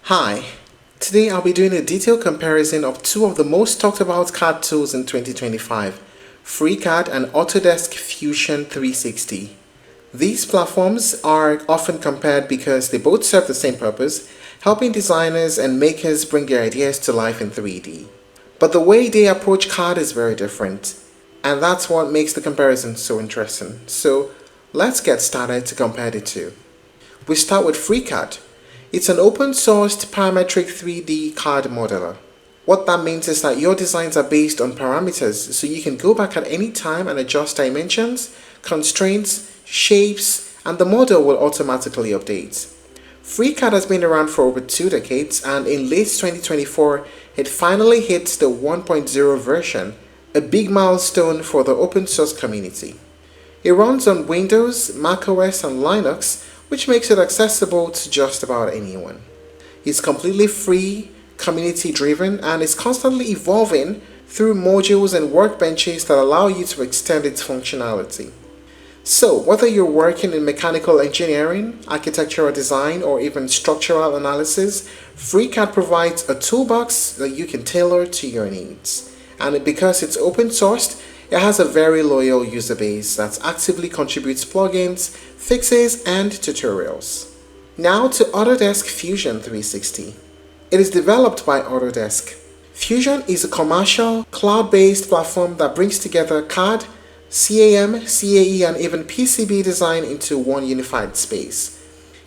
Hi, today I'll be doing a detailed comparison of two of the most talked about CAD tools in 2025, FreeCAD and Autodesk Fusion 360. These platforms are often compared because they both serve the same purpose, helping designers and makers bring their ideas to life in 3D. But the way they approach CAD is very different, and that's what makes the comparison so interesting. So let's get started to compare the two. We start with FreeCAD. It's an open-sourced parametric 3D CAD modeler. What that means is that your designs are based on parameters, so you can go back at any time and adjust dimensions, constraints, shapes, and the model will automatically update. FreeCAD has been around for over 2 decades, and in late 2024, it finally hit the 1.0 version, a big milestone for the open source community. It runs on Windows, macOS, and Linux, which makes it accessible to just about anyone. It's completely free, community-driven, and is constantly evolving through modules and workbenches that allow you to extend its functionality. So, whether you're working in mechanical engineering, architectural design, or even structural analysis, FreeCAD provides a toolbox that you can tailor to your needs. And because it's open sourced, it has a very loyal user base that actively contributes plugins, fixes, and tutorials. Now to Autodesk Fusion 360. It is developed by Autodesk. Fusion is a commercial, cloud-based platform that brings together CAD, CAM, CAE, and even PCB design into one unified space.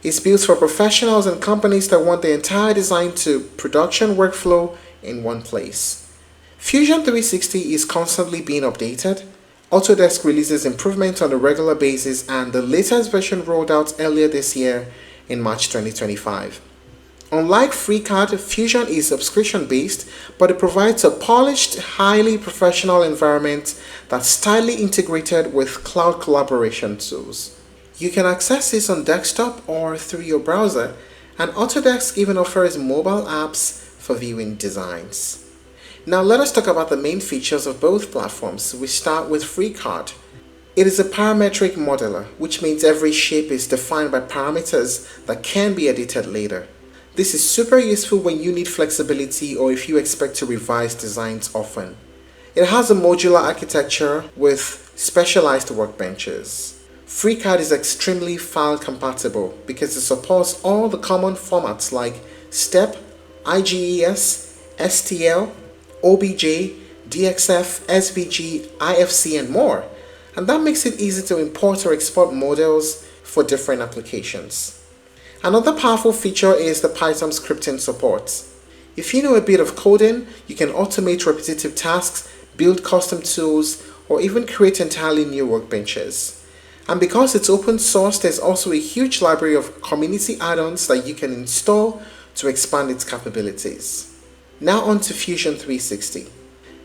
It's built for professionals and companies that want the entire design to production workflow in one place. Fusion 360 is constantly being updated. Autodesk releases improvements on a regular basis, and the latest version rolled out earlier this year in March 2025. Unlike FreeCAD, Fusion is subscription-based, but it provides a polished, highly professional environment that's tightly integrated with cloud collaboration tools. You can access this on desktop or through your browser, and Autodesk even offers mobile apps for viewing designs. Now let us talk about the main features of both platforms. We start with FreeCAD. It is a parametric modeler, which means every shape is defined by parameters that can be edited later. This is super useful when you need flexibility or if you expect to revise designs often. It has a modular architecture with specialized workbenches. FreeCAD is extremely file compatible because it supports all the common formats like STEP, IGES, STL, OBJ, DXF, SVG, IFC, and more. And that makes it easy to import or export models for different applications. Another powerful feature is the Python scripting support. If you know a bit of coding, you can automate repetitive tasks, build custom tools, or even create entirely new workbenches. And because it's open source, there's also a huge library of community add-ons that you can install to expand its capabilities. Now on to Fusion 360.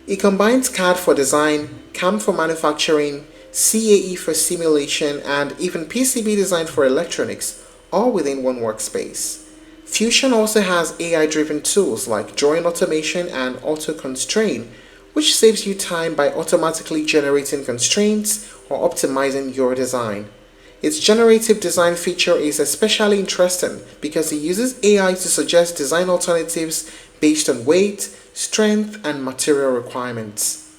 It combines CAD for design, CAM for manufacturing, CAE for simulation, and even PCB design for electronics, all within one workspace. Fusion also has AI-driven tools like drawing automation and auto-constrain, which saves you time by automatically generating constraints or optimizing your design. Its generative design feature is especially interesting because it uses AI to suggest design alternatives based on weight, strength, and material requirements.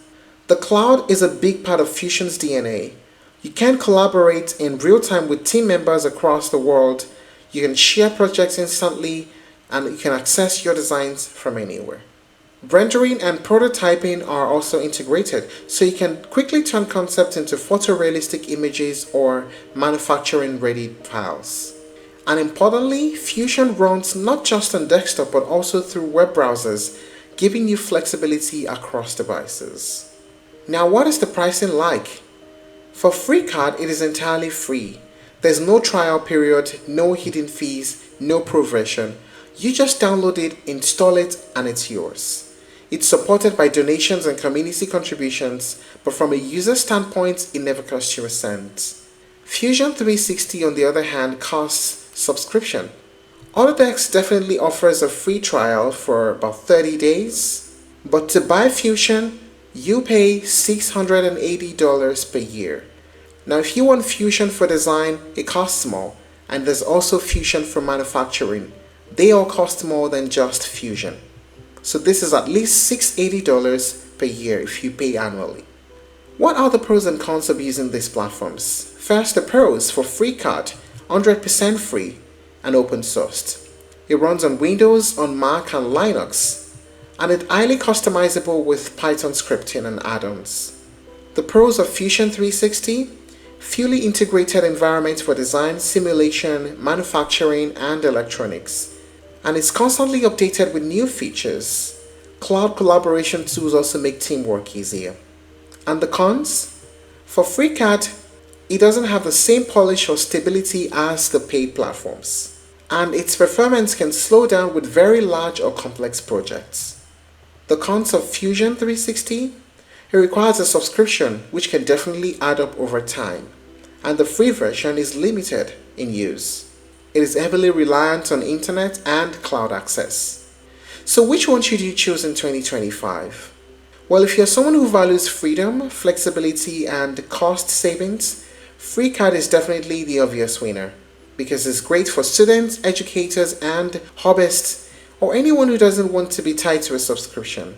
The cloud is a big part of Fusion's DNA. You can collaborate in real time with team members across the world, you can share projects instantly, and you can access your designs from anywhere. Rendering and prototyping are also integrated, so you can quickly turn concepts into photorealistic images or manufacturing-ready files. And importantly, Fusion runs not just on desktop but also through web browsers, giving you flexibility across devices. Now, what is the pricing like? For FreeCAD, it is entirely free. There's no trial period, no hidden fees, no pro version. You just download it, install it, and it's yours. It's supported by donations and community contributions, but from a user standpoint, it never costs you a cent. Fusion 360, on the other hand, costs subscription. Autodesk definitely offers a free trial for about 30 days, but to buy Fusion, you pay $680 per year. Now, if you want Fusion for design, it costs more, and there's also Fusion for manufacturing, they all cost more than just Fusion. So this is at least $680 per year if you pay annually. What are the pros and cons of using these platforms? First, the pros for FreeCAD, 100% free and open sourced. It runs on Windows, on Mac and Linux, and it's highly customizable with Python scripting and add-ons. The pros of Fusion 360, fully integrated environment for design, simulation, manufacturing and electronics, and it's constantly updated with new features. Cloud collaboration tools also make teamwork easier. And the cons? For FreeCAD, it doesn't have the same polish or stability as the paid platforms, and its performance can slow down with very large or complex projects. The cons of Fusion 360? It requires a subscription which can definitely add up over time, and the free version is limited in use. It is heavily reliant on internet and cloud access. So which one should you choose in 2025? Well, if you're someone who values freedom, flexibility and cost savings, FreeCAD is definitely the obvious winner because it's great for students, educators and hobbyists or anyone who doesn't want to be tied to a subscription.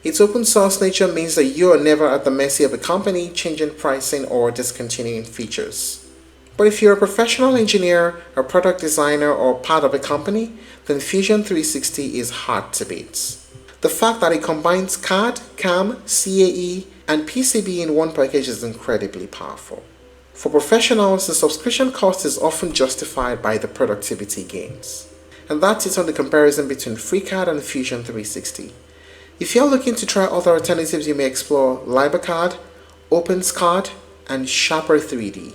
Its open source nature means that you are never at the mercy of a company changing pricing or discontinuing features. But if you're a professional engineer, a product designer or part of a company, then Fusion 360 is hard to beat. The fact that it combines CAD, CAM, CAE, and PCB in one package is incredibly powerful. For professionals, the subscription cost is often justified by the productivity gains. And that's it on the comparison between FreeCAD and Fusion 360. If you're looking to try other alternatives, you may explore LibraCAD, OpenSCAD, and Sharper 3D.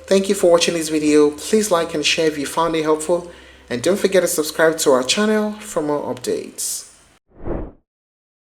Thank you for watching this video. Please like and share if you found it helpful, and don't forget to subscribe to our channel for more updates.